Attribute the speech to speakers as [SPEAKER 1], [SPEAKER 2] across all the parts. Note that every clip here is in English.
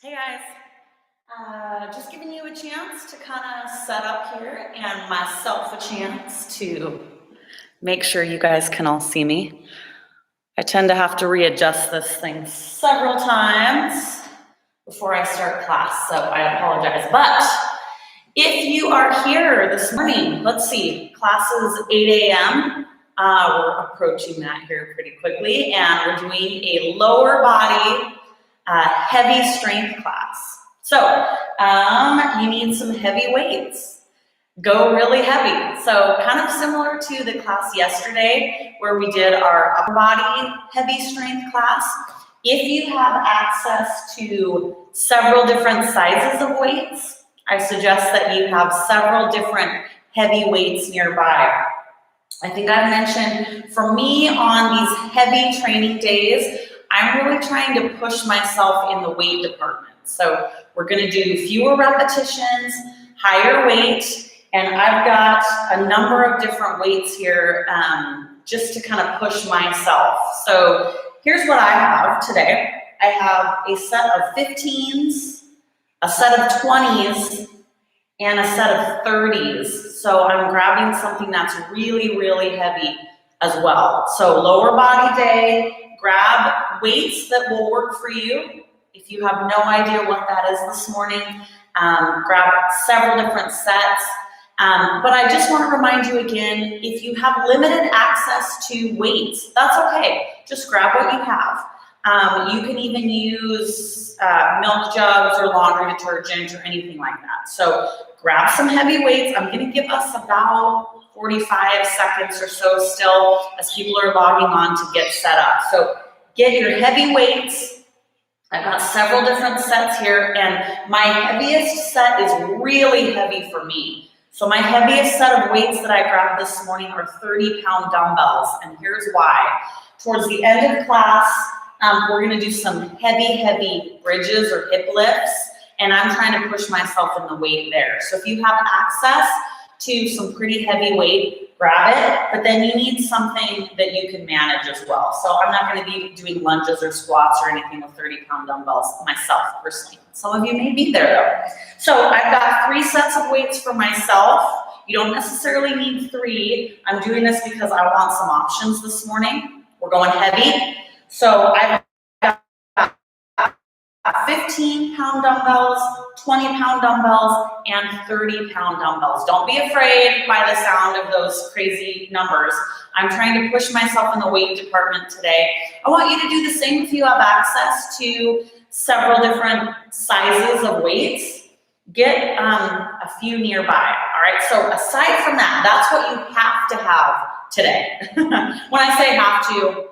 [SPEAKER 1] Hey guys, just giving you a chance to kind of set up here and myself a chance to make sure you guys can all see me. I tend to have to readjust this thing several times before I start class, so I apologize. But if you are here this morning, let's see, class is 8 a.m. We're approaching that here pretty quickly, and we're doing a lower body heavy strength class. So you need some heavy weights. Go really heavy. So kind of similar to the class yesterday where we did our upper body heavy strength class. If you have access to several different sizes of weights, I suggest that you have several different heavy weights nearby. I think I mentioned for me on these heavy training days, I'm really trying to push myself in the weight department. So we're going to do fewer repetitions, higher weight, and I've got a number of different weights here just to kind of push myself. So here's what I have today. I have a set of 15s, a set of 20s, and a set of 30s. So I'm grabbing something that's really, really heavy as well. So lower body day. Grab weights that will work for you. If you have no idea what that is this morning, grab several different sets. But I just want to remind you again, if you have limited access to weights, that's okay. Just grab what you have. You can even use milk jugs or laundry detergent or anything like that. So grab some heavy weights. I'm going to give us about 45 seconds or so still as people are logging on to get set up. So get your heavy weights. I've got several different sets here, and my heaviest set is really heavy for me. So my heaviest set of weights that I grabbed this morning are 30-pound dumbbells, and here's why. Towards the end of class, we're going to do some heavy bridges or hip lifts, and I'm trying to push myself in the weight there. So if you have access to some pretty heavy weight, grab it, but then you need something that you can manage as well. So I'm not going to be doing lunges or squats or anything with 30-pound dumbbells myself personally. Some of you may be there though. So I've got 3 sets of weights for myself. You don't necessarily need 3. I'm doing this because I want some options this morning. We're going heavy. So I've got 15-pound dumbbells, 20-pound dumbbells, and 30-pound dumbbells. Don't be afraid by the sound of those crazy numbers. I'm trying to push myself in the weight department today. I want you to do the same if you have access to several different sizes of weights. Get a few nearby, all right? So aside from that, that's what you have to have today. When I say have to,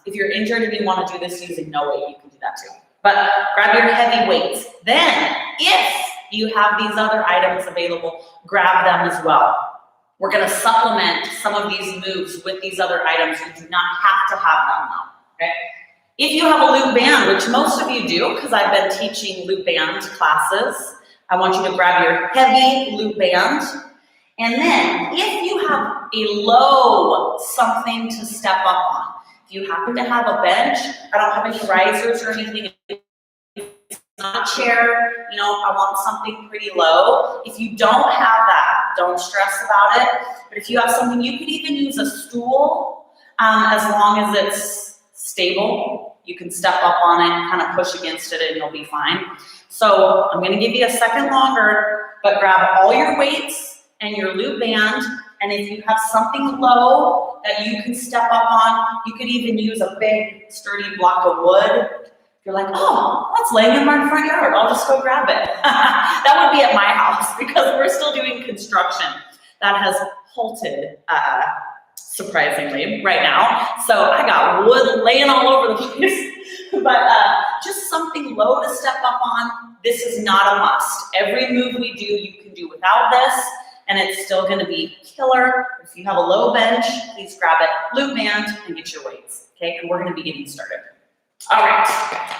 [SPEAKER 1] if you're injured and you want to do this using no weight, you can do that too. But grab your heavy weights. Then, if you have these other items available, grab them as well. We're going to supplement some of these moves with these other items. You do not have to have them though, okay? If you have a loop band, which most of you do, because I've been teaching loop band classes, I want you to grab your heavy loop band. And then, if you have a low something to step up on, if you happen to have a bench, I don't have any risers or anything, it's not a chair, I want something pretty low. If you don't have that, don't stress about it. But if you have something, you could even use a stool as long as it's stable. You can step up on it, kind of push against it, and you'll be fine. So I'm going to give you a second longer, but grab all your weights and your loop band. And if you have something low that you can step up on, you could even use a big, sturdy block of wood. You're like, oh, that's laying in my front yard. I'll just go grab it. That would be at my house because we're still doing construction. That has halted, surprisingly, right now. So I got wood laying all over the place. But just something low to step up on. This is not a must. Every move we do, you can do without this. And it's still going to be killer. If you have a low bench, please grab it, loop band, and get your weights, okay? And we're going to be getting started. All right,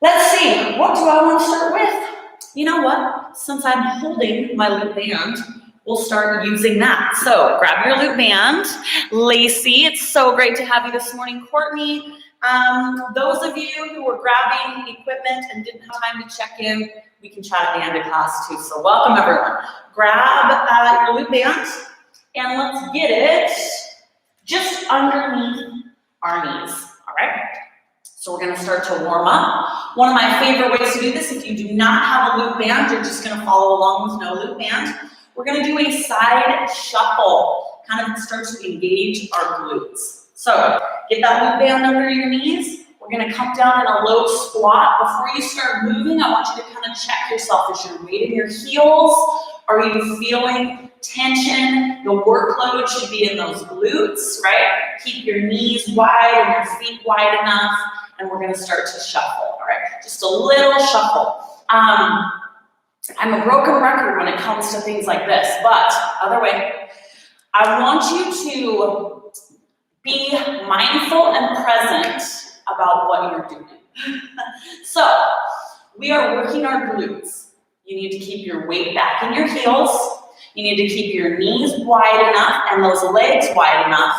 [SPEAKER 1] let's see. What do I want to start with? You know what? Since I'm holding my loop band, we'll start using that. So grab your loop band. Lacey, it's so great to have you this morning. Courtney, Those of you who were grabbing equipment and didn't have time to check in, we can chat at the end of class too. So welcome everyone. Grab your loop band and let's get it just underneath our knees, all right? So we're gonna start to warm up. One of my favorite ways to do this, if you do not have a loop band, you're just gonna follow along with no loop band. We're gonna do a side shuffle, kind of start to engage our glutes. So get that loop band under your knees. We're gonna come down in a low squat. Before you start moving, I want you to kind of check yourself. Is your weight in your heels? Are you feeling tension? The workload should be in those glutes, right? Keep your knees wide and your feet wide enough, and we're gonna start to shuffle, all right? Just a little shuffle. I'm a broken record when it comes to things like this, but other way, I want you to be mindful and present about what you're doing. So, we are working our glutes. You need to keep your weight back in your heels. You need to keep your knees wide enough and those legs wide enough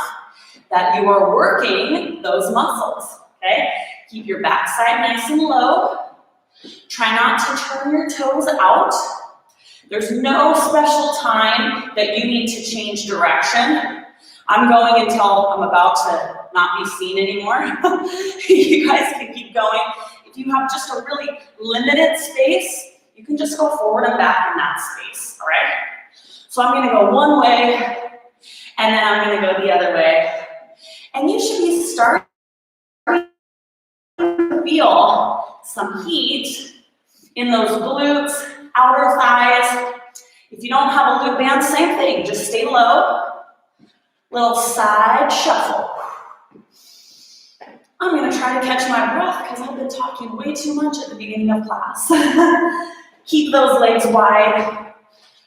[SPEAKER 1] that you are working those muscles, okay? Keep your backside nice and low. Try not to turn your toes out. There's no special time that you need to change direction. I'm going until I'm about to not be seen anymore. You guys can keep going. If you have just a really limited space, you can just go forward and back in that space, all right? So I'm gonna go one way, and then I'm gonna go the other way. And you should be starting to feel some heat in those glutes, outer thighs. If you don't have a loop band, same thing, just stay low. Little side shuffle. I'm gonna try to catch my breath because I've been talking way too much at the beginning of class. Keep those legs wide.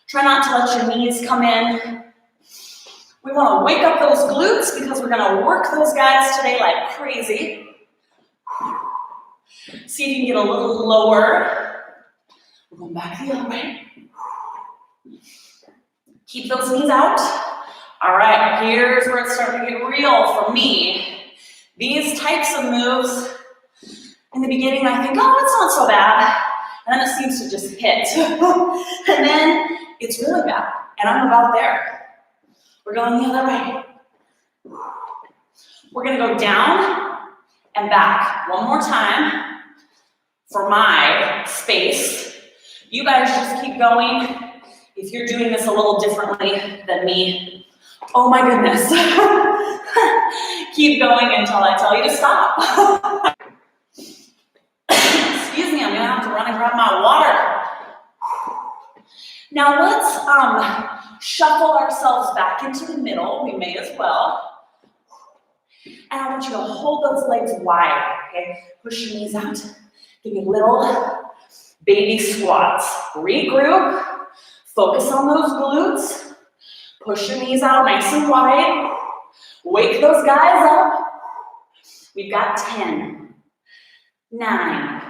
[SPEAKER 1] Try not to let your knees come in. We wanna wake up those glutes because we're gonna work those guys today like crazy. See if you can get a little lower. We're going back the other way. Keep those knees out. All right, here's where it's starting to get real for me. These types of moves, in the beginning I think, oh, it's not so bad. And then it seems to just hit. And then it's really bad. And I'm about there. We're going the other way. We're gonna go down and back one more time for my space. You guys just keep going. If you're doing this a little differently than me, oh my goodness. Keep going until I tell you to stop. Excuse me, I'm gonna have to run and grab my water. Now let's shuffle ourselves back into the middle. We may as well. And I want you to hold those legs wide, okay? Push your knees out. Give me little baby squats. Regroup. Focus on those glutes. Push your knees out nice and wide. Wake those guys up. We've got 10, 9,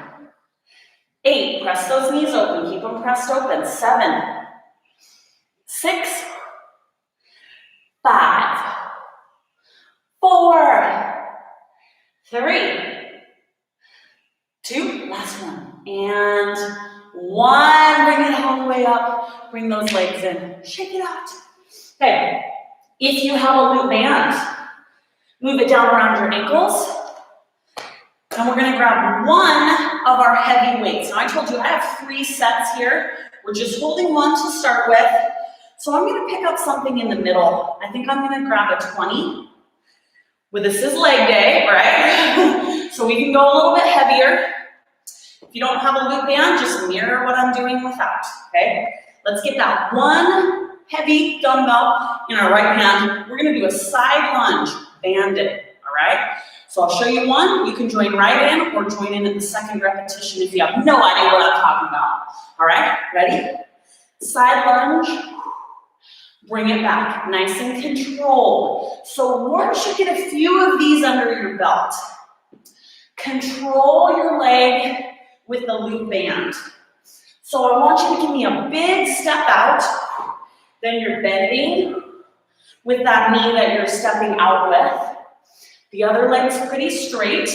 [SPEAKER 1] 8. Press those knees open. Keep them pressed open. 7, 6, 5, 4, 3, 2, last one, and 1. Bring it all the way up. Bring those legs in. Shake it out. Okay, if you have a loop band, move it down around your ankles. And we're gonna grab one of our heavy weights. Now I told you I have 3 sets here. We're just holding one to start with. So I'm gonna pick up something in the middle. I think I'm gonna grab a 20. Well, this is leg day, right? So we can go a little bit heavier. If you don't have a loop band, just mirror what I'm doing without, okay? Let's get that one heavy dumbbell in our right hand. We're gonna do a side lunge, banded, all right? So I'll show you one. You can join right in or join in at the second repetition if you have no idea what I'm talking about. All right, ready? Side lunge. Bring it back, nice and controlled. So once you get a few of these under your belt, control your leg with the loop band. So I want you to give me a big step out, then you're bending with that knee that you're stepping out with. The other leg's pretty straight.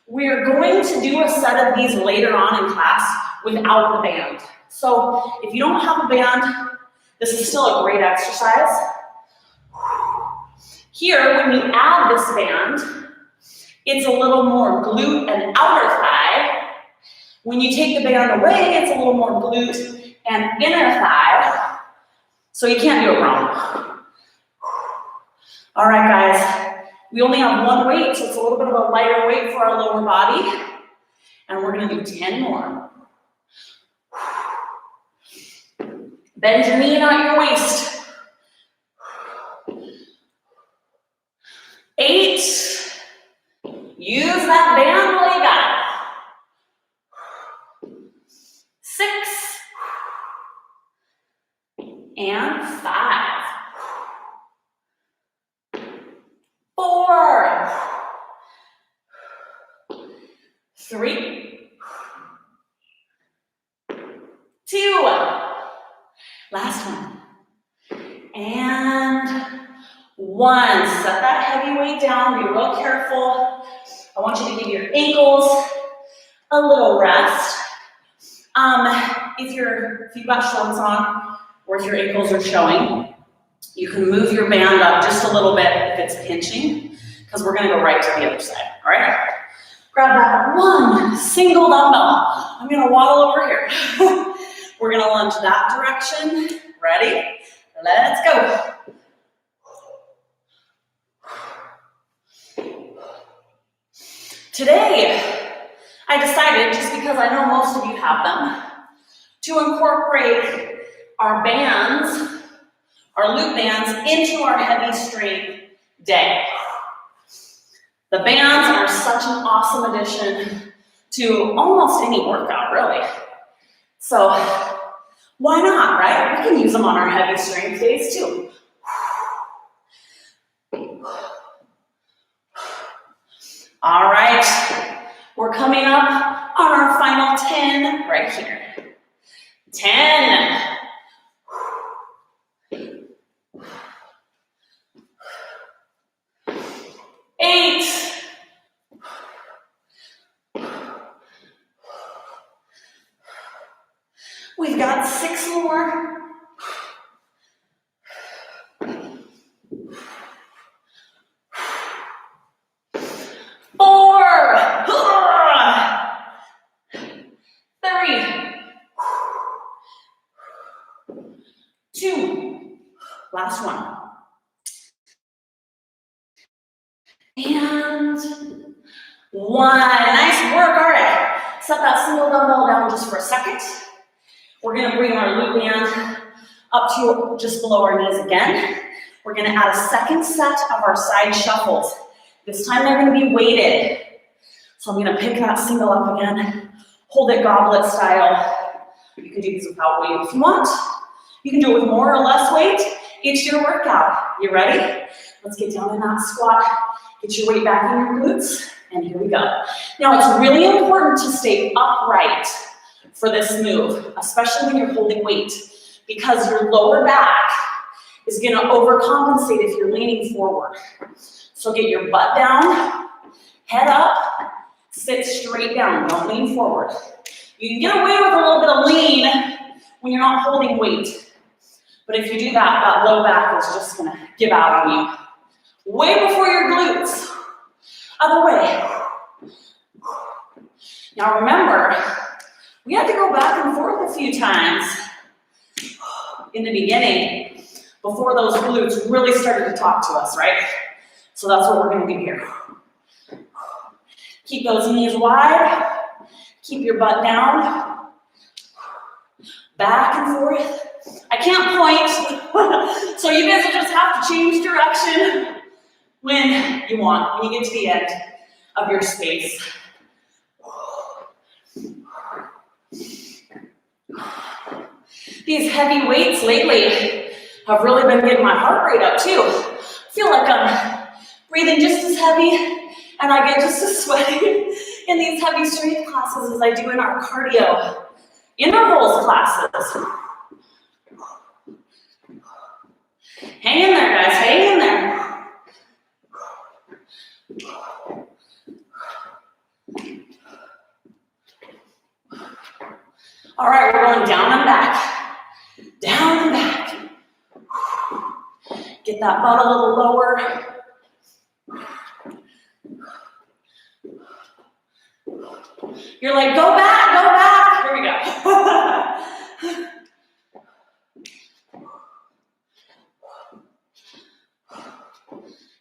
[SPEAKER 1] We're going to do a set of these later on in class without the band. So if you don't have a band, this is still a great exercise. Here, when you add this band, it's a little more glute and outer thigh. When you take the band away, it's a little more glute and inner thigh. So you can't do it wrong. All right, guys, we only have one weight, so it's a little bit of a lighter weight for our lower body. And we're gonna do 10 more. Bend your knee, not your waist. 8. Use that band while you got it. 6. And 5. 4. 3. 2. Last one. And 1. Set that heavy weight down. Be real careful. I want you to give your ankles a little rest. If you've got shorts on, or if your ankles are showing, you can move your band up just a little bit if it's pinching, because we're gonna go right to the other side, all right? Grab that 1 single dumbbell. I'm gonna waddle over here. We're gonna lunge that direction. Ready? Let's go. Today, I decided, just because I know most of you have them, to incorporate our bands, our loop bands, into our heavy strength day. The bands are such an awesome addition to almost any workout, really. So, why not, right? We can use them on our heavy strength days too. All right, we're coming up on our final 10 right here. 10. 8. 6 more. 4. 3. 2. Last one. And 1. Nice work. All right. Set that single dumbbell down just for a second. We're going to bring our loop band up to just below our knees again. We're going to add a second set of our side shuffles. This time they're going to be weighted. So I'm going to pick that single up again, hold it goblet style. You can do these without weight if you want. You can do it with more or less weight. It's your workout. You ready? Let's get down in that squat. Get your weight back in your glutes. And here we go. Now it's really important to stay upright for this move, especially when you're holding weight, because your lower back is going to overcompensate if you're leaning forward. So get your butt down, head up, sit straight down, don't lean forward. You can get away with a little bit of lean when you're not holding weight. But if you do that, that low back is just going to give out on you. Way before your glutes. Other way. Now remember, we had to go back and forth a few times in the beginning before those glutes really started to talk to us, right? So that's what we're going to do here. Keep those knees wide. Keep your butt down. Back and forth. I can't point, so you guys will just have to change direction when you want, when you get to the end of your space. These heavy weights lately have really been getting my heart rate up too. I feel like I'm breathing just as heavy and I get just as sweaty in these heavy strength classes as I do in our cardio intervals classes. Hang in there, guys, hang in there. All right, we're going down and back. Down and back. Get that butt a little lower. You're like, go back, go back. Here we go.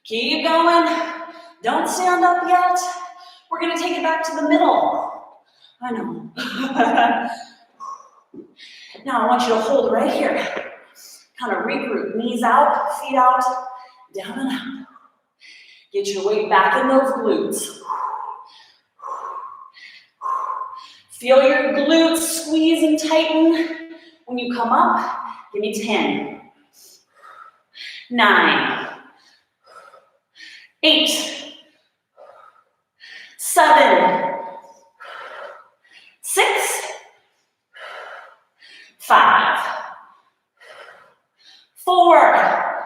[SPEAKER 1] Keep going. Don't stand up yet. We're going to take it back to the middle. I know. Now I want you to hold right here. Kind of regroup. Knees out, feet out, down and up. Get your weight back in those glutes. Feel your glutes squeeze and tighten. When you come up, give me 10, 9, 8, 7, 6, 5, 4,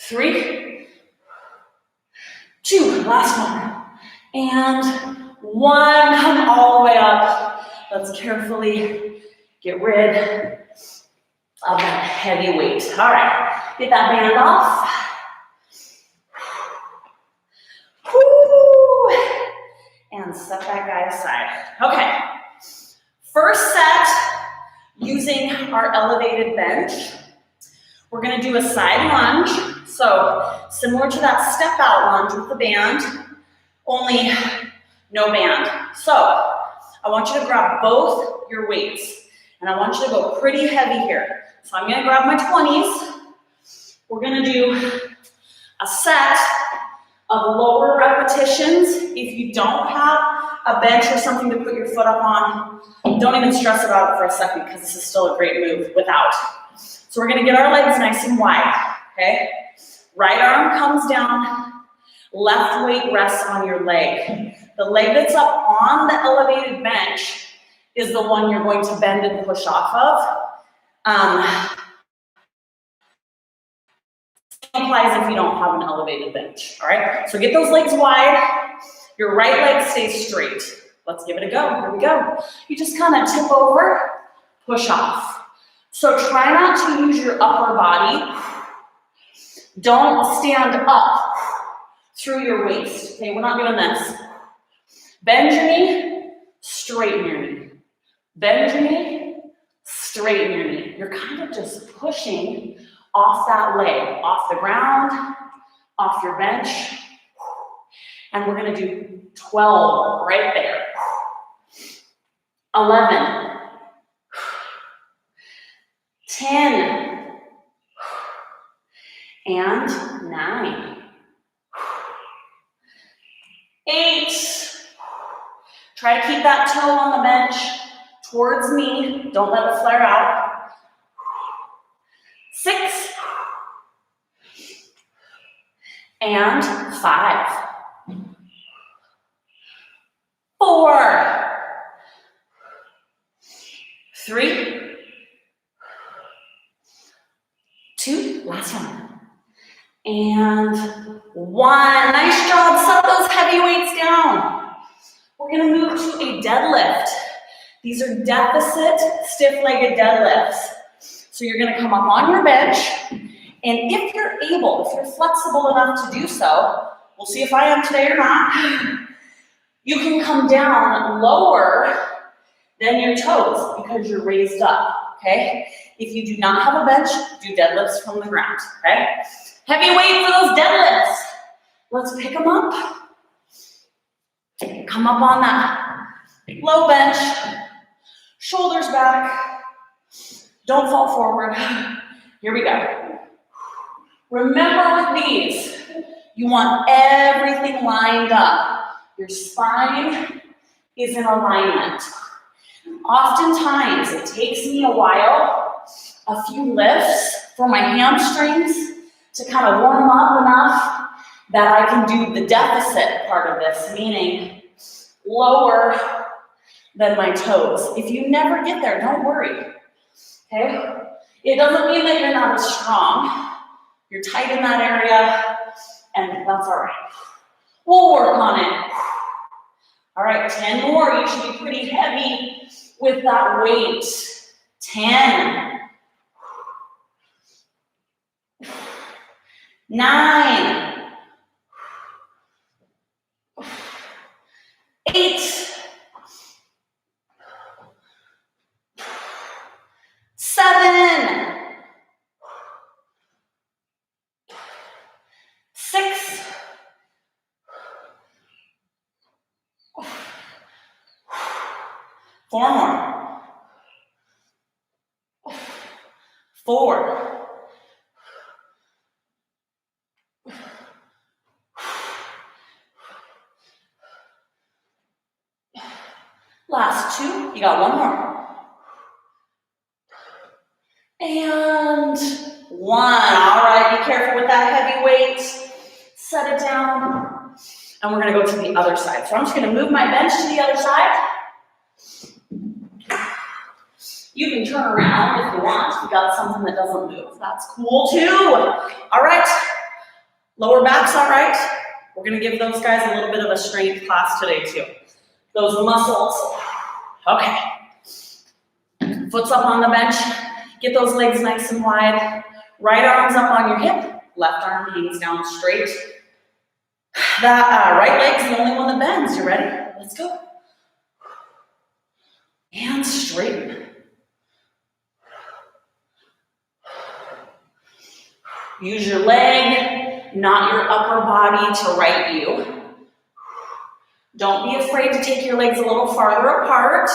[SPEAKER 1] 3, 2, last one, and 1, come all the way up. Let's carefully get rid of that heavy weight. All right, get that band off. Woo. And set that guy aside. Okay, first set, using our elevated bench. We're gonna do a side lunge. So similar to that step out lunge with the band, only no band. So I want you to grab both your weights and I want you to go pretty heavy here. So I'm gonna grab my 20s. We're gonna do a set of lower repetitions. If you don't have a bench or something to put your foot up on, don't even stress about it for a second because this is still a great move without. So we're gonna get our legs nice and wide, okay? Right arm comes down, left weight rests on your leg. The leg that's up on the elevated bench is the one you're going to bend and push off of. Applies if you don't have an elevated bench, all right? So get those legs wide. Your right leg stays straight. Let's give it a go. Here we go. You just kind of tip over, push off. So try not to use your upper body. Don't stand up through your waist. Okay, we're not doing this. Bend your knee, straighten your knee. Bend your knee, straighten your knee. You're kind of just pushing off that leg, off the ground, off your bench. And we're gonna do 12 right there. 11, 10, and 9, 8. Try to keep that toe on the bench towards me. Don't let it flare out. 6, and 5, 4, 3, 2, last one, and 1. Nice job, set those heavy weights down. We're gonna move to a deadlift. These are deficit stiff-legged deadlifts. So you're gonna come up on your bench, and if you're able, if you're flexible enough to do so, we'll see if I am today or not, you can come down lower than your toes because you're raised up, okay? If you do not have a bench, do deadlifts from the ground, okay? Heavy weight for those deadlifts. Let's pick them up. Come up on that low bench, shoulders back. Don't fall forward. Here we go. Remember with these, you want everything lined up. Your spine is in alignment. Oftentimes, it takes me a while, a few lifts for my hamstrings to kind of warm up enough that I can do the deficit part of this, meaning lower than my toes. If you never get there, don't worry, okay? It doesn't mean that you're not as strong. You're tight in that area, and that's all right. We'll work on it. All right, 10 more. You should be pretty heavy with that weight. 10. 9. 8. 7. 6. 4 more. 4. 2. You got 1 more. And 1. All right, be careful with that heavy weight. Set it down. And we're gonna go to the other side. So I'm just gonna move my bench to the other side. You can turn around if you want. If you got something that doesn't move, that's cool too. All right, lower back's all right. We're gonna give those guys a little bit of a strength class today too. Those muscles. Okay. Foot's up on the bench. Get those legs nice and wide. Right arm's up on your hip. Left arm hangs down straight. That right leg's the only one that bends. You ready? Let's go. And straighten. Use your leg, not your upper body, to right you. Don't be afraid to take your legs a little farther apart.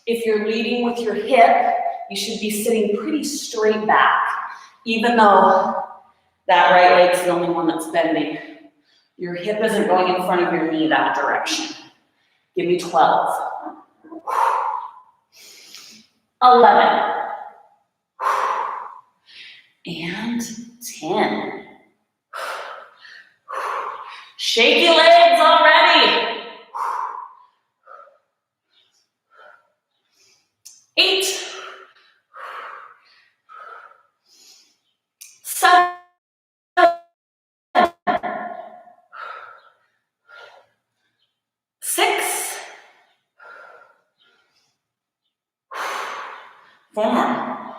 [SPEAKER 1] If you're leading with your hip, you should be sitting pretty straight back, even though that right leg's the only one that's bending. Your hip isn't going in front of your knee that direction. Give me 12. 11. And 10. Shake your legs already. 8. 7. 6. 4 more.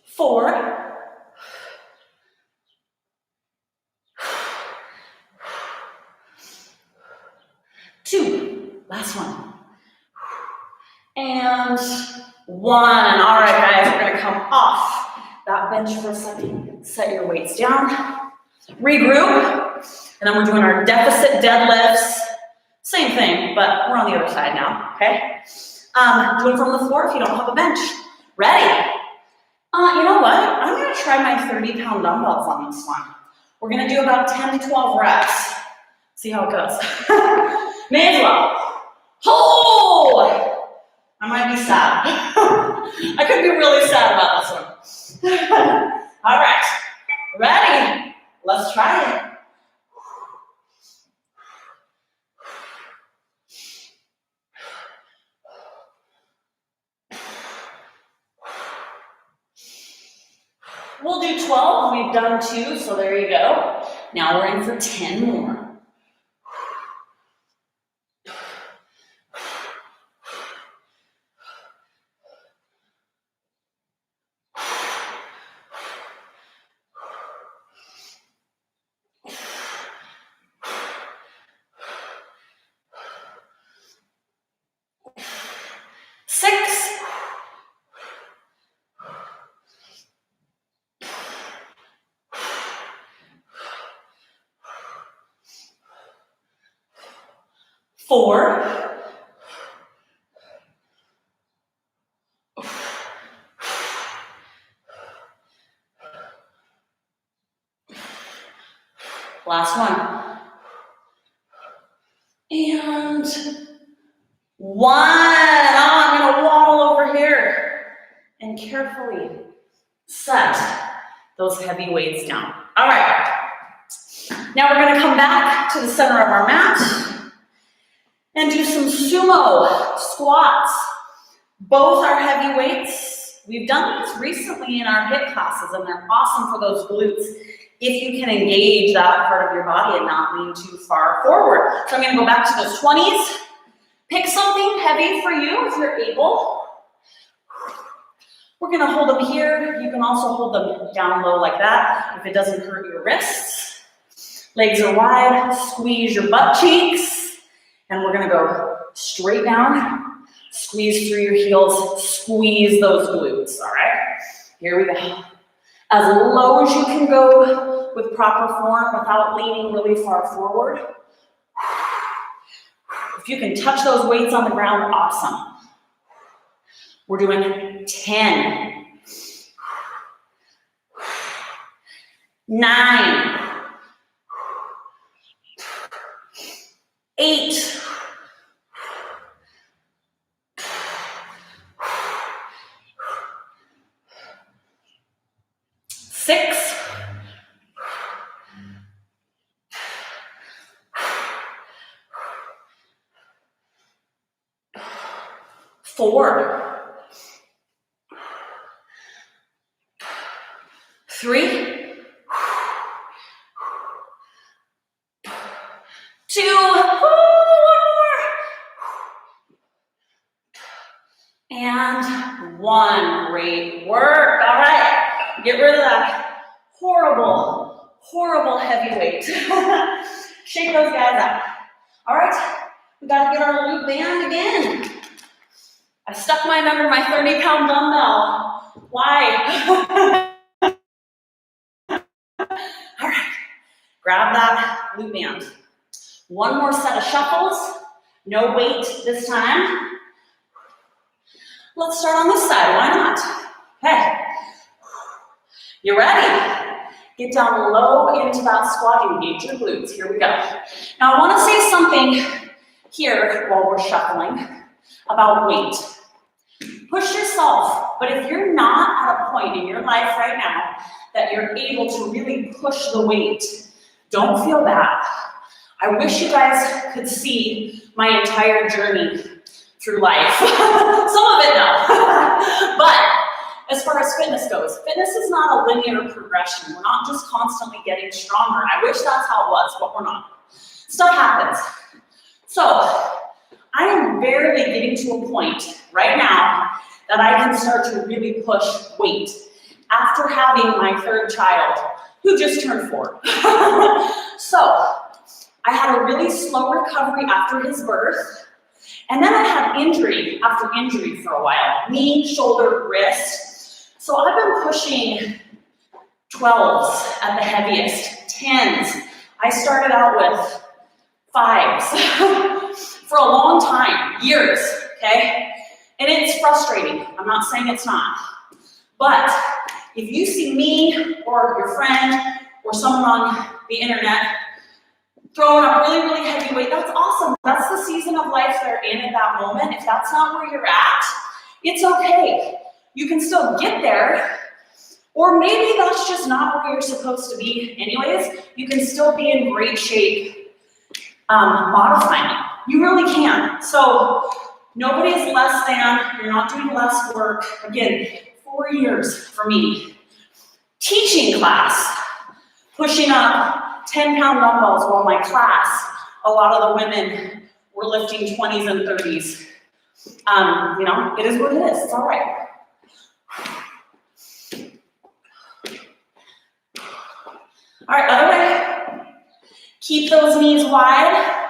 [SPEAKER 1] 4. 2. Last one. And 1. All right, guys, we're gonna come off that bench for a second. Set your weights down. Regroup. And then we're doing our deficit deadlifts. Same thing, but we're on the other side now, okay? Do it from the floor if you don't have a bench. Ready? You know what? I'm gonna try my 30-pound dumbbells on this one. We're gonna do about 10 to 12 reps. See how it goes. May as well. Hold! I might be sad. I could be really sad about this one. All right, ready? Let's try it. We'll do 12, we've done 2, so there you go. Now we're in for 10 more. Four. Last one. And 1. Oh, I'm gonna waddle over here and carefully set those heavy weights down. All right. Now we're gonna come back to the center of our mat and do some sumo squats. Both are heavy weights. We've done these recently in our HIIT classes and they're awesome for those glutes if you can engage that part of your body and not lean too far forward. So I'm gonna go back to those 20s. Pick something heavy for you if you're able. We're gonna hold them here. You can also hold them down low like that if it doesn't hurt your wrists. Legs are wide, squeeze your butt cheeks. And we're gonna go straight down, squeeze through your heels, squeeze those glutes, all right? Here we go. As low as you can go with proper form without leaning really far forward. If you can touch those weights on the ground, awesome. We're doing 10, 9, 8, 6, 4, 3, 2, one more, and 1. Great work. All right, get rid of that horrible, horrible heavy weight. Shake those guys out. All right, we gotta get our glute band again. I stuck mine under my 30-pound dumbbell. Why? All right, grab that glute band. One more set of shuffles, no weight this time. Let's start on this side, why not? Okay, you ready? Get down low into that squat, engage your glutes, here we go. Now I wanna say something here while we're shuffling about weight. Push yourself, but if you're not at a point in your life right now that you're able to really push the weight, don't feel bad. I wish you guys could see my entire journey through life. Some of it, no. But as far as fitness goes, fitness is not a linear progression. We're not just constantly getting stronger. I wish that's how it was, but we're not. Stuff happens. So I am barely getting to a point right now that I can start to really push weight after having my third child, who just turned 4. So I had a really slow recovery after his birth, and then I had injury after injury for a while, knee, shoulder, wrist. So I've been pushing 12s at the heaviest, 10s. I started out with 5s for a long time, years, okay? And it's frustrating. I'm not saying it's not. But if you see me or your friend or someone on the internet throwing up really, really heavy weight, that's awesome. That's the season of life they're in at that moment. If that's not where you're at, it's okay. You can still get there. Or maybe that's just not where you're supposed to be anyways. You can still be in great shape modifying it. You really can. So nobody is less than, you're not doing less work. Again, 4 years for me. Teaching class, pushing up 10-pound dumbbells while my class, a lot of the women were lifting 20s and 30s. You know, it is what it is, it's all right. All right, other way. Keep those knees wide.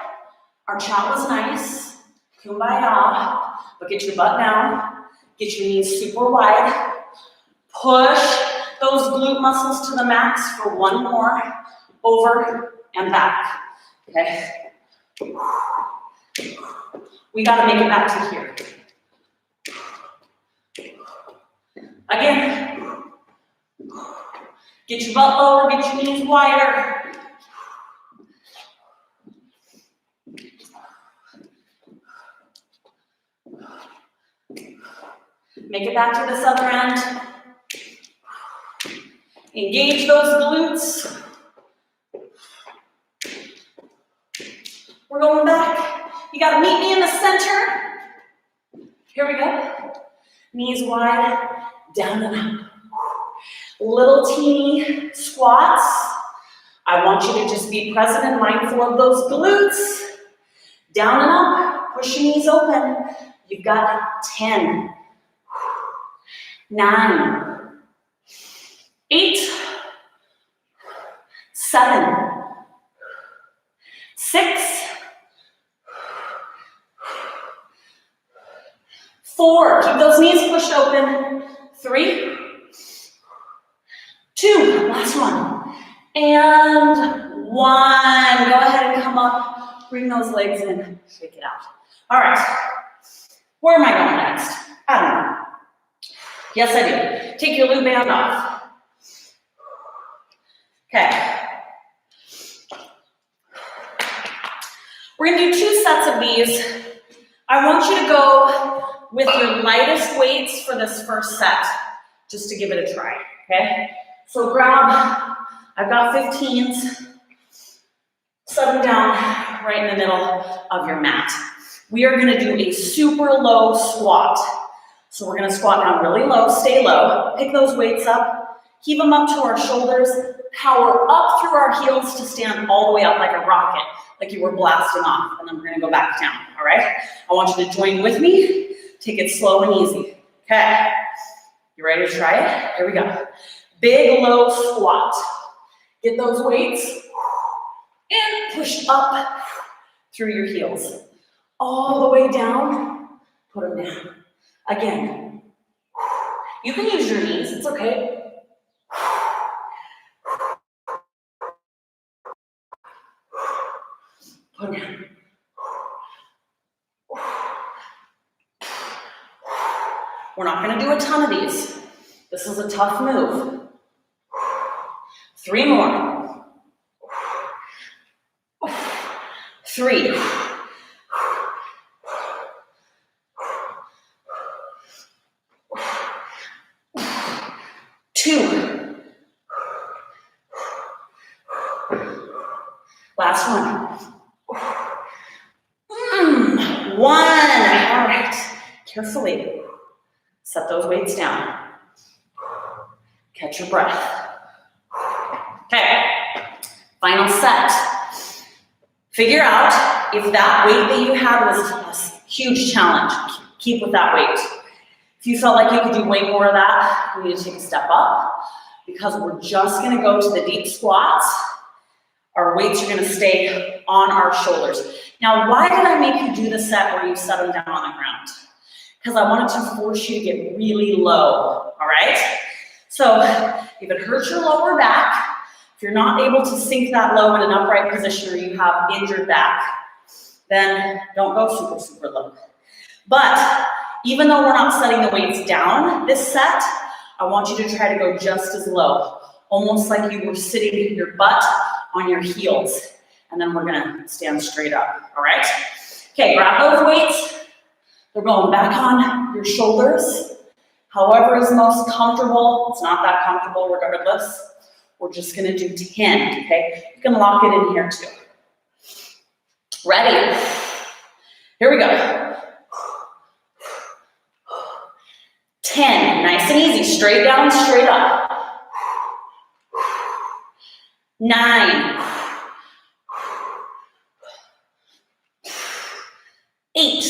[SPEAKER 1] Our chat was nice. Kumbaya. But get your butt down. Get your knees super wide. Push those glute muscles to the max for one more. Over and back. Okay? We gotta make it back to here. Again. Get your butt lower, get your knees wider. Make it back to this other end. Engage those glutes. We're going back. You gotta meet me in the center. Here we go. Knees wide, down and up. Little teeny squats. I want you to just be present and mindful of those glutes. Down and up, push your knees open. You've got 10, 9, 8, 7, 6, 4, keep those knees pushed open. 3, 2, last one, and 1. Go ahead and come up, bring those legs in, shake it out. All right, where am I going next? I don't know. Yes, I do. Take your loop band off. Okay. We're gonna do 2 sets of these. I want you to go with your lightest weights for this first set, just to give it a try, okay? So grab, I've got 15s, set them down right in the middle of your mat. We are gonna do a super low squat. So we're gonna squat down really low, stay low, pick those weights up, keep them up to our shoulders, power up through our heels to stand all the way up like a rocket, like you were blasting off, and then we're gonna go back down, all right? I want you to join with me, take it slow and easy, okay? You ready to try it? Here we go. Big, low squat. Get those weights, and push up through your heels. All the way down, put them down. Again, you can use your knees, it's okay. Put them down. We're not gonna do a ton of these. This is a tough move. 3 more. 3. 2. Last one. 1. All right. Carefully set those weights down. Catch your breath. Okay. Final set. Figure out if that weight that you had was a huge challenge. Keep with that weight. If you felt like you could do way more of that, we need to take a step up because we're just gonna go to the deep squats. Our weights are gonna stay on our shoulders. Now, why did I make you do the set where you set them down on the ground? Because I wanted to force you to get really low, all right? So if it hurts your lower back, if you're not able to sink that low in an upright position or you have injured back, then don't go super, super low. But even though we're not setting the weights down this set, I want you to try to go just as low, almost like you were sitting your butt on your heels. And then we're gonna stand straight up, all right? Okay, grab those weights. They're going back on your shoulders. However is most comfortable. It's not that comfortable regardless. We're just gonna do 10, okay? You can lock it in here too. Ready? Here we go. 10, nice and easy, straight down, straight up. 9. 8.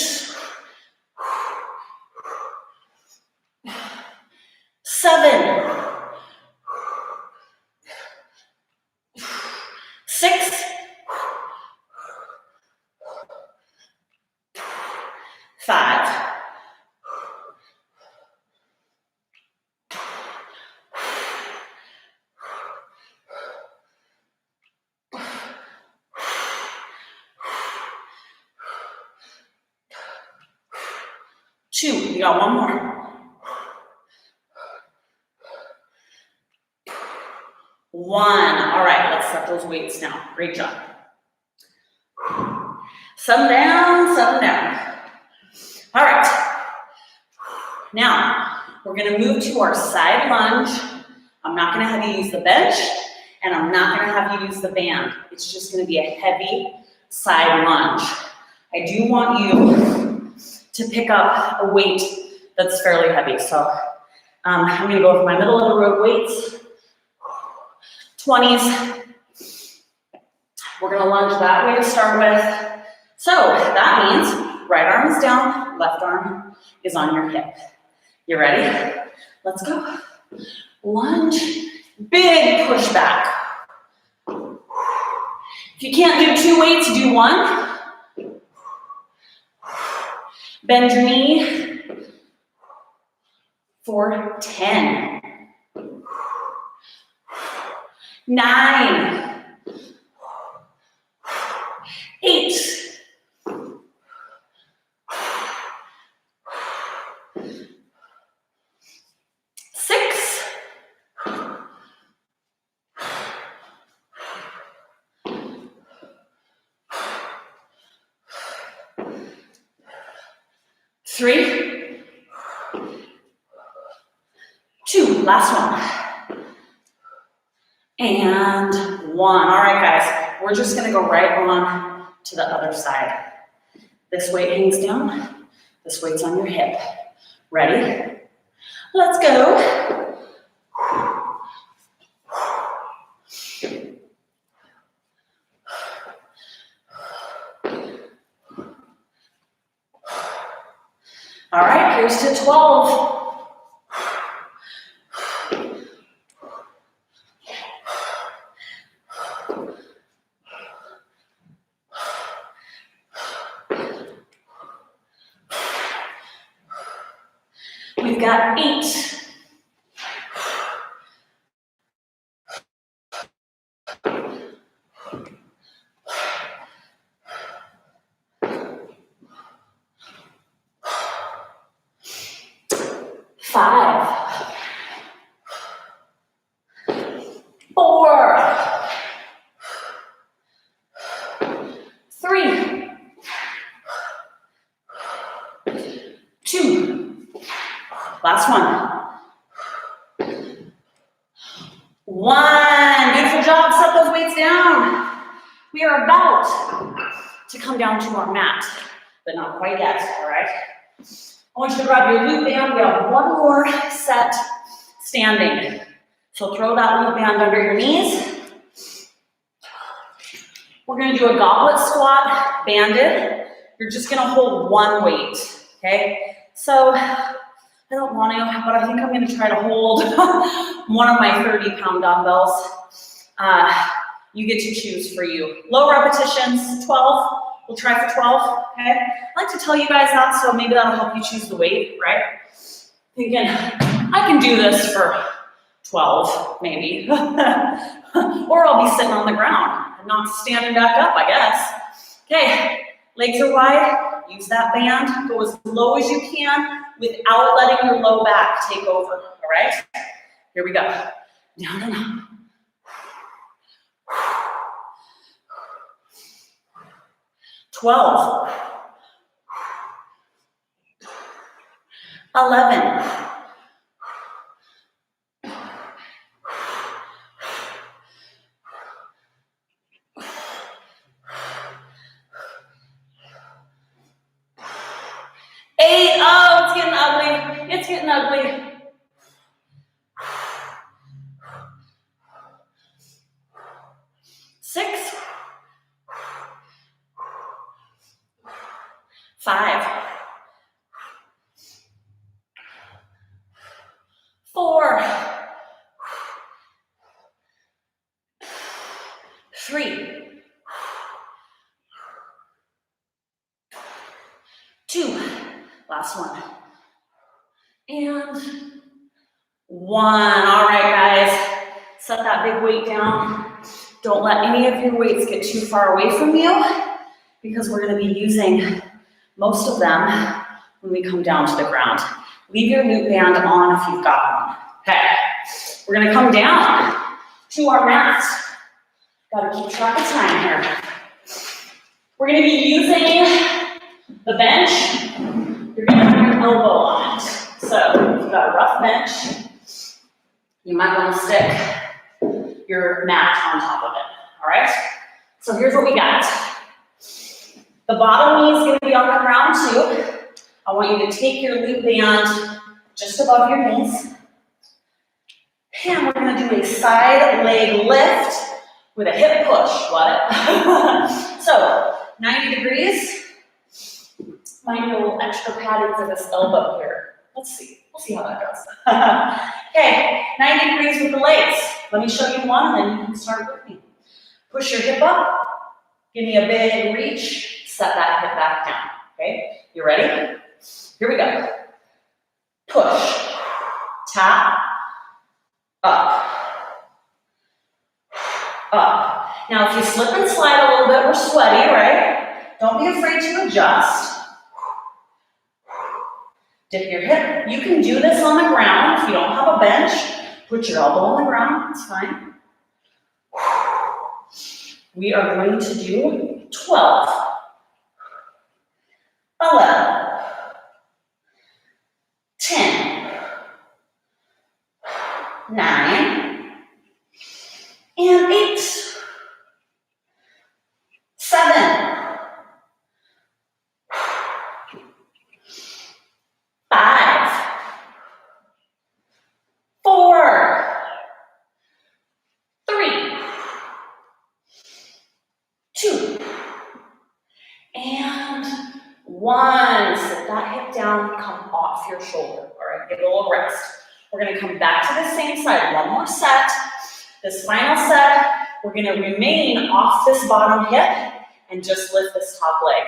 [SPEAKER 1] 7. 6. 5. 2, you got one more. 1, all right, let's set those weights down. Great job. Set them down, set them down. All right, now we're gonna move to our side lunge. I'm not gonna have you use the bench, and I'm not gonna have you use the band. It's just gonna be a heavy side lunge. I do want you to pick up a weight that's fairly heavy. So I'm gonna go with my middle of the road weights, 20s, We're gonna lunge that way to start with. So that means right arm is down, left arm is on your hip. You ready? Let's go. Lunge, big push back. If you can't do 2 weights, do 1. Bend your knee for 10. 9. 8. 6. 3. 2. Last one. And 1. All right, guys. We're just going to go right on to the other side. This weight hangs down. This weight's on your hip. Ready? Let's go. All right, here's to 12. We've got 8. 5. 4. 3. 2. Last one. 1. Beautiful job. Set those weights down. We are about to come down to our mat, but not quite yet, all right? I want you to grab your loop band. We have 1 more set standing. So throw that loop band under your knees. We're gonna do a goblet squat, banded. You're just gonna hold 1 weight, okay? So, I don't want to, but I think I'm gonna try to hold one of my 30-pound dumbbells. You get to choose for you. Low repetitions, 12. We'll try for 12, okay? I like to tell you guys that, so maybe that'll help you choose the weight, right? Thinking, I can do this for 12, maybe. Or I'll be sitting on the ground and not standing back up, I guess. Okay, legs are wide, use that band, go as low as you can without letting your low back take over, all right? Here we go, down and up. 12, 11, 8, oh, it's getting ugly, it's getting ugly. 6, 5, 4, 3, 2, last one, and 1. All right, guys, set that big weight down. Don't let any of your weights get too far away from you because we're gonna be using most of them when we come down to the ground. Leave your loop band on if you've got one. Okay, we're gonna come down to our mats. Gotta keep track of time here. We're gonna be using the bench. You're gonna have your elbow on it. So if you've got a rough bench, you might wanna stick your mat on top of it, all right? So here's what we got. The bottom knee is gonna be on the ground too. I want you to take your loop band just above your knees. And we're gonna do a side leg lift with a hip push, what? So, 90 degrees. Might need a little extra padding for this elbow here. Let's see. We'll see how that goes. Okay, 90 degrees with the legs. Let me show you one, and then you can start with me. Push your hip up. Give me a big reach. Set that hip back down. Okay, you ready? Here we go. Push. Tap. Up. Up. Now, if you slip and slide a little bit, we're sweaty, right? Don't be afraid to adjust. Dip your hip. You can do this on the ground. If you don't have a bench, put your elbow on the ground. It's fine. We are going to do 12, 11, 10, 9, and 8, 7, 5, 4, 3, 2, and 1. Sit that hip down, come off your shoulder. All right, give it a little rest. We're gonna come back to the same side. One more set. This final set, we're gonna remain off this bottom hip and just lift this top leg.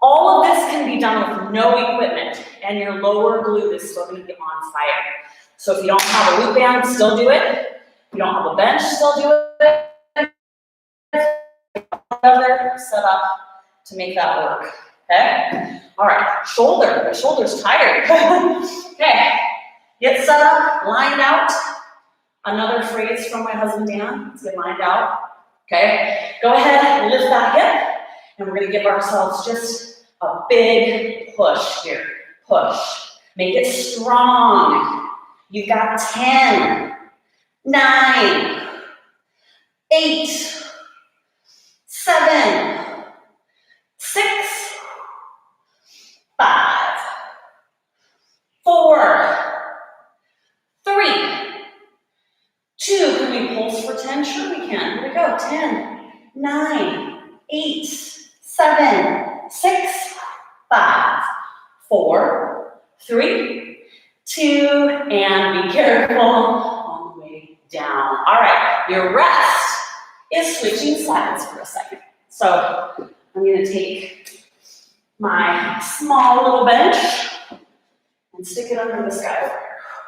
[SPEAKER 1] All of this can be done with no equipment, and your lower glute is still gonna be on fire. So if you don't have a loop band, still do it. If you don't have a bench, still do it. Other set up to make that work, okay? All right, shoulder, the shoulder's tired. Okay, get set up, lined out. Another phrase from my husband Dan, is get lined out, okay? Go ahead and lift that hip, and we're gonna give ourselves just a big push here, push. Make it strong. You've got 10, 9, 8, 7, 6, 5, 4, 3, 2. Can we pulse for 10? Sure we can. Here we go. 10, 9, 8, 7, 6, 5, 4, 3, 2, and be careful on the way down. All right, your rest is switching sides for a second. So I'm going to take my small little bench and stick it under this guy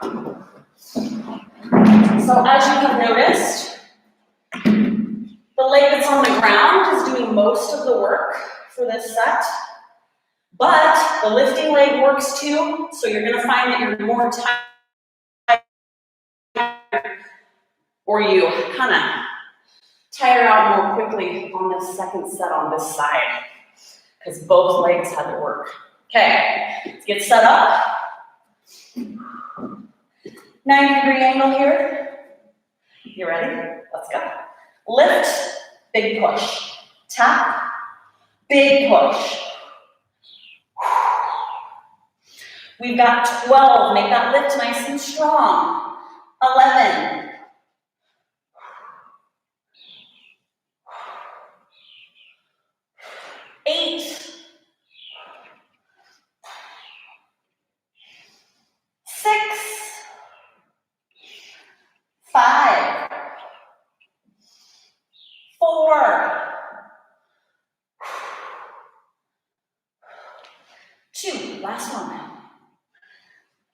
[SPEAKER 1] over here. So as you have noticed, the leg that's on the ground is doing most of the work for this set, but the lifting leg works too, so you're going to find that you're more tired, or you kind of tire out more quickly on this second set on this side, because both legs had to work. Okay, let's get set up. 90-degree angle here. You ready? Let's go. Lift, big push. Tap, big push. We've got 12. Make that lift nice and strong. 11. 8. 6. 5. 4. 2. Last one.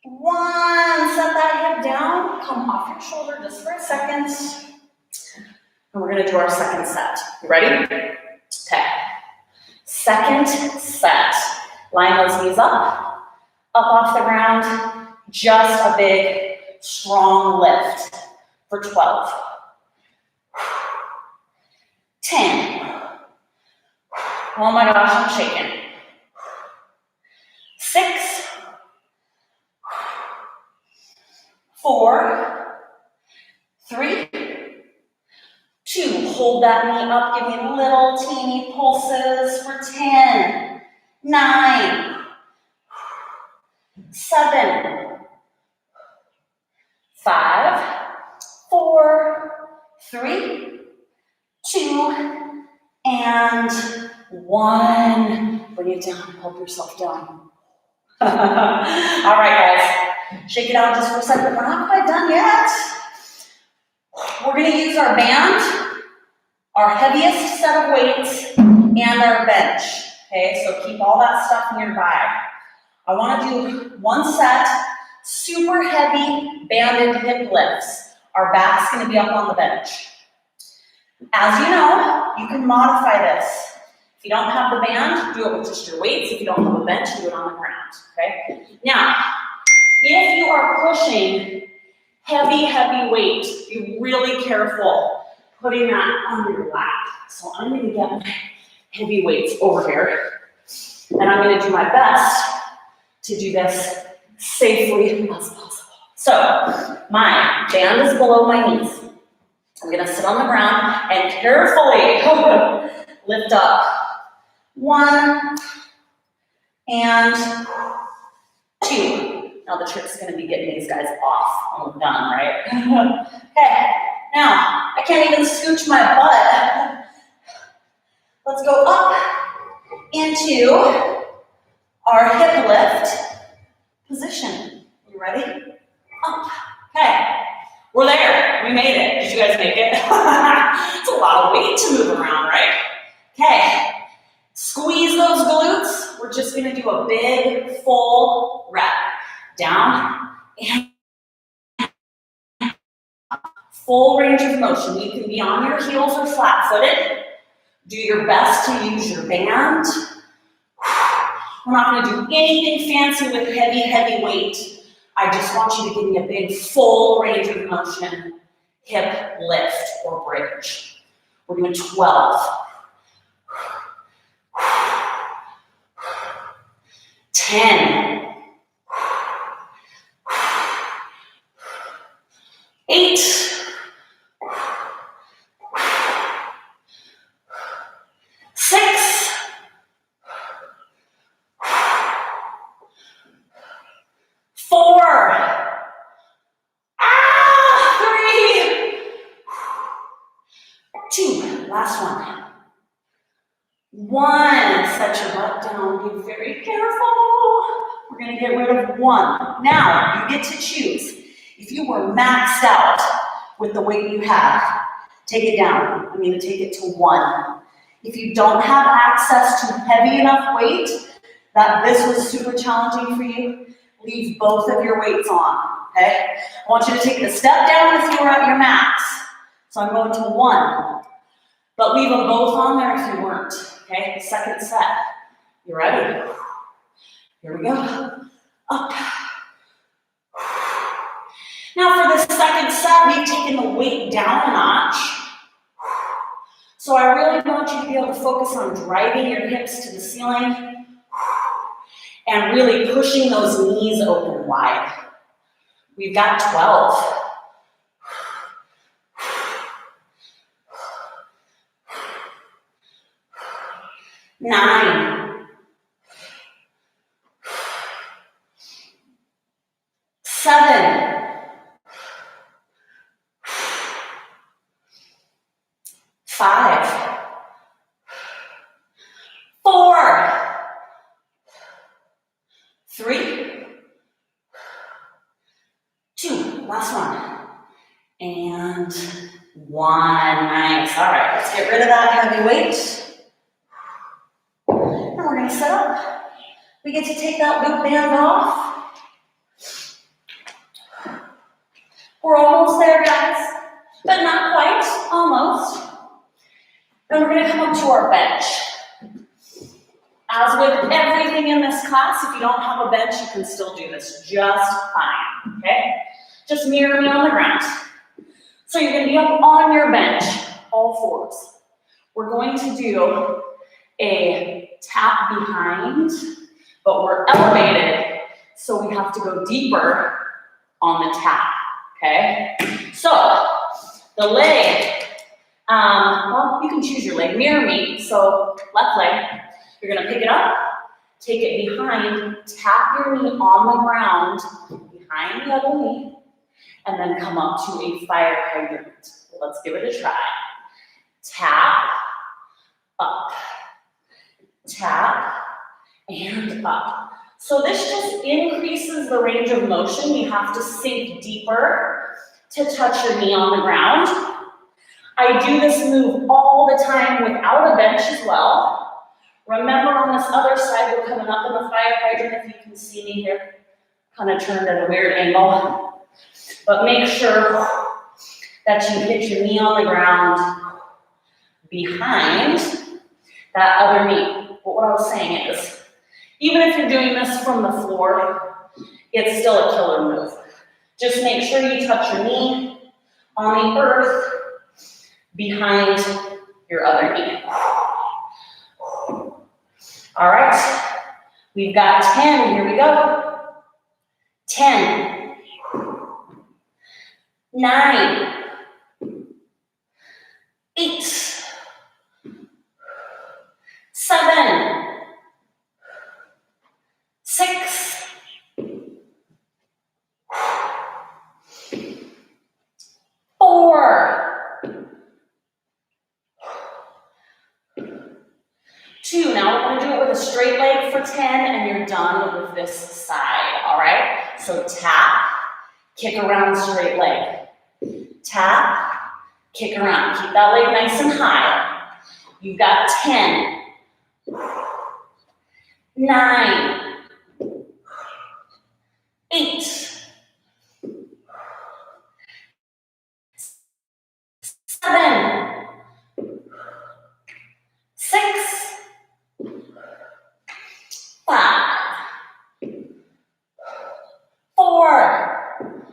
[SPEAKER 1] 1. Set that hip down. Come off your shoulder just for a second. And we're going to do our second set. You ready? Okay. Second set. Line those knees up off the ground. Just a big, strong lift for 12. 10. Oh my gosh, I'm shaking. 6. 4. 3. 2. Hold that knee up. Give me little teeny pulses for 10. 9. 7. 5. 4. 3. 2, and 1. Bring it down, help yourself down. All right, guys, shake it out just for a second. We're not quite done yet. We're gonna use our band, our heaviest set of weights, and our bench, okay? So keep all that stuff nearby. I wanna do 1 set, super heavy banded hip lifts. Our back's gonna be up on the bench. As you know, you can modify this. If you don't have the band, do it with just your weights. If you don't have a bench, do it on the ground, okay? Now, if you are pushing heavy weight, be really careful putting that on your lap. So I'm gonna get my heavy weights over here, and I'm gonna do my best to do this safely as possible. So, my band is below my knees. I'm gonna sit on the ground and carefully lift up. 1 and 2. Now the trick's gonna be getting these guys off when we're done, right? Okay, now I can't even scooch my butt. Let's go up into our hip lift position. You ready? Up. Okay. We're there. We made it. Did you guys make it? It's a lot of weight to move around, right? Okay. Squeeze those glutes. We're just going to do a big, full rep. Down and full range of motion. You can be on your heels or flat-footed. Do your best to use your band. We're not going to do anything fancy with heavy weight. I just want you to give me a big, full range of motion, hip lift or bridge. We're doing 12. 10. 8. 6. 4. 3. 2. Last one. 1. Set your butt down. Be very careful. We're going to get rid of 1. Now, you get to choose. If you were maxed out with the weight you have, take it down. I'm going to take it to 1. If you don't have access to heavy enough weight, that this was super challenging for you, leave both of your weights on, okay? I want you to take the step down if you were at your max. So I'm going to 1, but leave them both on there if you weren't, okay? Second set. You ready? Here we go. Up. Now for the second set, we've taken the weight down a notch. So I really want you to be able to focus on driving your hips to the ceiling and really pushing those knees open wide. We've got 12. 9. 7. 5. 4. 3. 2. Last one. And 1. Nice. All right, let's get rid of that heavy weight. And we're going to set up. We get to take that loop band off. We're almost there, guys, but not quite, almost. And we're going to come up to our bench. As with everything in this class, if you don't have a bench, you can still do this just fine, okay? Just mirror me on the ground. So you're going to be up on your bench, all fours. We're going to do a tap behind, but we're elevated, so we have to go deeper on the tap, okay? So the leg, well, you can choose your leg. Mirror me, so left leg. You're going to pick it up, take it behind, tap your knee on the ground, behind the other knee, and then come up to a fire hydrant. Let's give it a try. Tap, up. So this just increases the range of motion. You have to sink deeper to touch your knee on the ground. I do this move all the time without a bench as well. Remember on this other side, we're coming up in the fire hydrant, if you can see me here, kind of turned at a weird angle. But make sure that you hit your knee on the ground behind that other knee. But what I was saying is, even if you're doing this from the floor, it's still a killer move. Just make sure you touch your knee on the earth behind your other knee. All right, we've got 10, here we go. 10, 9, 8, 7, 6, 4, 2. Now we're going to do it with a straight leg for 10, and you're done with this side, all right? So tap, kick around, straight leg. Tap, kick around. Keep that leg nice and high. You've got 10, 9, 8, 7, 6, 5, 4,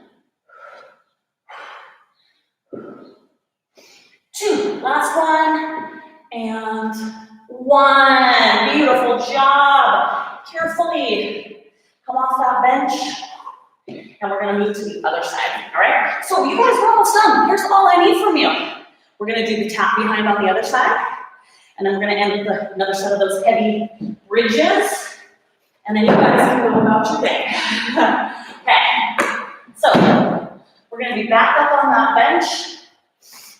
[SPEAKER 1] 2. Last one, and 1. Beautiful job. Carefully come off that bench, and we're going to move to the other side, all right? So you guys are almost done. Here's all I need from you. We're going to do the tap behind on the other side, and then we're going to end with another set of those heavy bridges, and then you guys can go about your day. Okay, so we're going to be back up on that bench.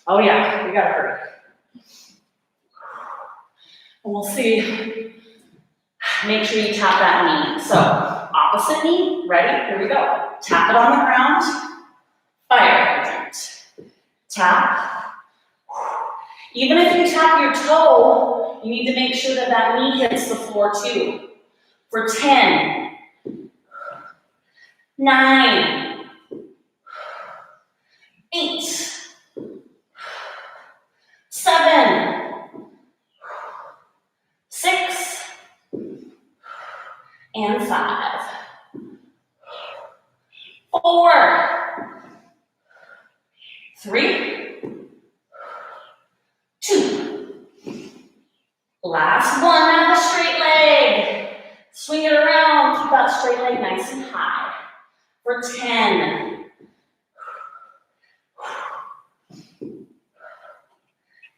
[SPEAKER 1] Oh yeah, we got to hurry. And we'll see. Make sure you tap that knee. So opposite knee, ready? Here we go. Tap it on the ground. Fire hydrant. Tap. Even if you tap your toe, you need to make sure that that knee hits the floor too. For 10, 9, 8, 7, 6, and 5, 4, 3, 2. Last one on the straight leg. Swing it around, keep that straight leg nice and high. For 10,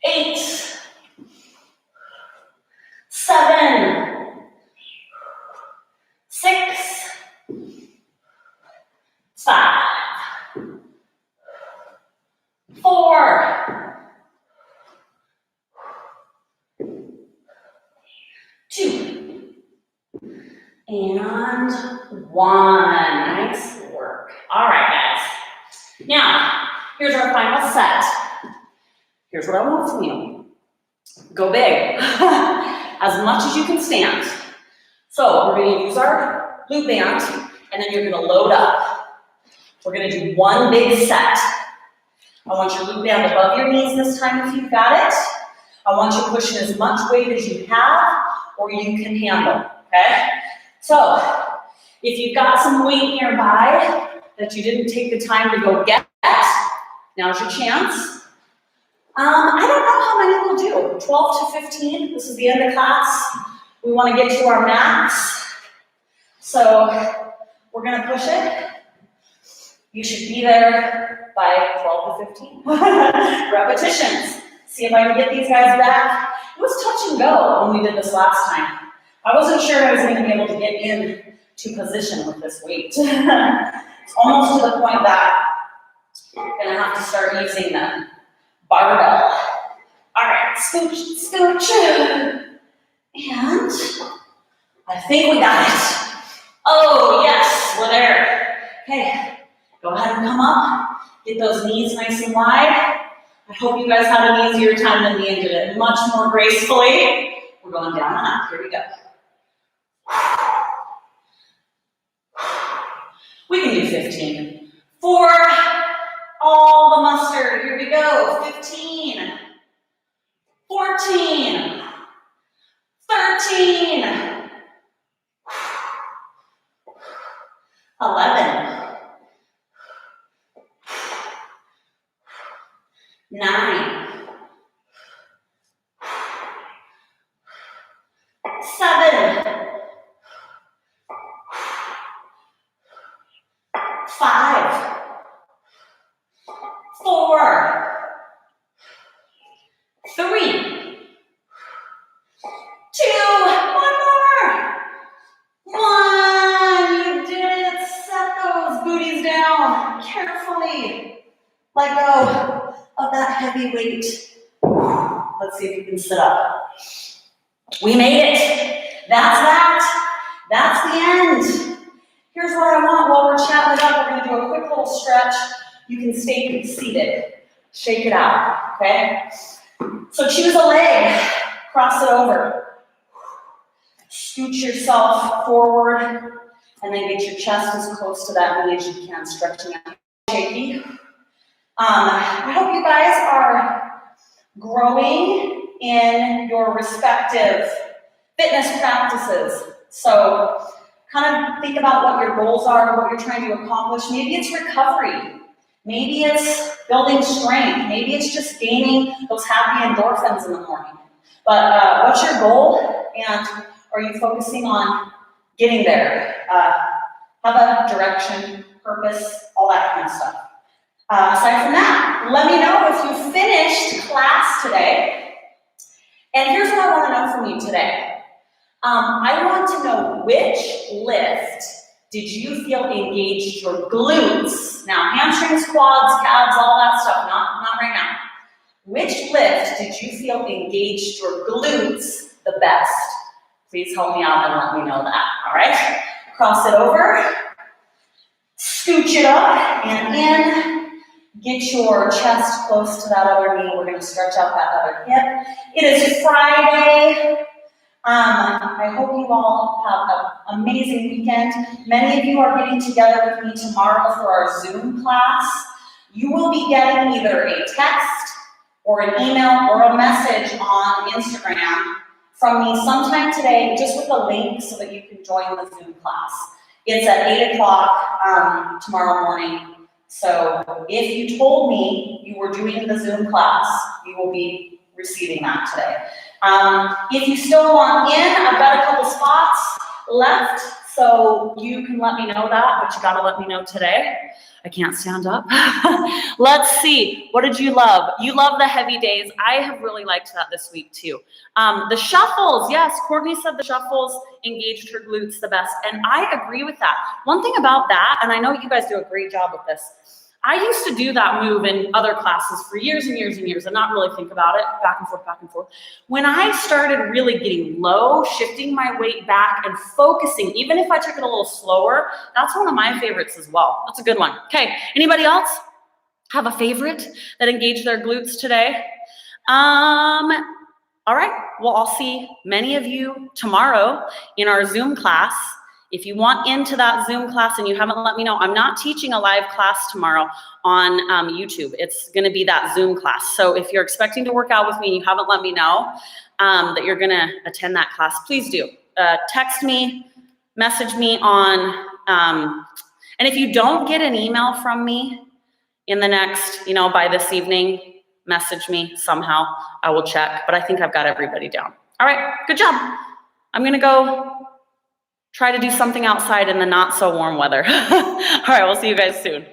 [SPEAKER 1] 8, 7, 6, 5, 4, 2, and 1. Nice work. All right, guys. Now, here's our final set. Here's what I want from you. Go big. As much as you can stand. So we're going to use our glute band, and then you're going to load up. We're going to do one big set. I want your glute band above your knees this time if you've got it. I want you pushing as much weight as you have or you can handle, okay? So if you've got some weight nearby that you didn't take the time to go get, now's your chance. I don't know how many we'll do, 12 to 15. This is the end of class. We want to get to our max. So we're going to push it. You should be there by 12 to 15 repetitions. See if I can get these guys back. It was touch and go when we did this last time. I wasn't sure I was going to be able to get in to position with this weight. It's almost to the point that I'm going to have to start using the barbell. All right, scooch, scooch. And I think we got it. Oh, yes, we're there. Okay, go ahead and come up. Get those knees nice and wide. I hope you guys had an easier time than me and did it much more gracefully. We're going down and up. Here we go. We can do 15. For all the mustard. Here we go. 15. 14. 13. 11. 9. 7. 5. 4. 3. 2. One more. 1. You did it. Set those booties down carefully. Let go of that heavy weight. Let's see if you can sit up. We made it. That's that. That's the end. Here's what I want while we're chatting it up. We're going to do a quick little stretch. You can stay seated. Shake it out, okay? So choose a leg. Cross it over. Scooch yourself forward. And then get your chest as close to that knee as you can, stretching out. Shaky. I hope you guys are growing in your respective fitness practices. So kind of think about what your goals are, what you're trying to accomplish. Maybe it's recovery. Maybe it's building strength. Maybe it's just gaining those happy endorphins in the morning. But what's your goal? And are you focusing on getting there? Have a direction, purpose, all that kind of stuff. Aside from that, let me know if you finished class today. And here's what I want to know from you today. I want to know which lift did you feel engaged your glutes? Now, hamstrings, quads, calves, all that stuff, not right now. Which lift did you feel engaged your glutes the best? Please help me out and let me know that, all right? Cross it over, scooch it up and in. Get your chest close to that other knee. We're going to stretch out that other hip. It is Friday. I hope you all have an amazing weekend. Many of you are getting together with me tomorrow for our Zoom class. You will be getting either a text or an email or a message on Instagram from me sometime today, just with a link so that you can join the Zoom class. It's at 8 o'clock tomorrow morning. So if you told me you were doing the Zoom class, you will be receiving that today. If you still want in, I've got a couple spots left, so you can let me know that, but you gotta let me know today. I can't stand up. Let's see, what did you love? You love the heavy days. I have really liked that this week too. The shuffles, yes, Courtney said the shuffles engaged her glutes the best, and I agree with that. One thing about that, and I know you guys do a great job with this, I used to do that move in other classes for years and years and years and not really think about it, back and forth, back and forth. When I started really getting low, shifting my weight back and focusing, even if I took it a little slower, that's one of my favorites as well. That's a good one. Okay, anybody else have a favorite that engaged their glutes today? All right, well, I'll see many of you tomorrow in our Zoom class. If you want into that Zoom class and you haven't let me know, I'm not teaching a live class tomorrow on YouTube. It's gonna be that Zoom class. So if you're expecting to work out with me and you haven't let me know that you're gonna attend that class, please do. Text me, message me on, and if you don't get an email from me in the next, by this evening, message me somehow. I will check, but I think I've got everybody down. All right, good job. I'm gonna go try to do something outside in the not so warm weather. All right, we'll see you guys soon.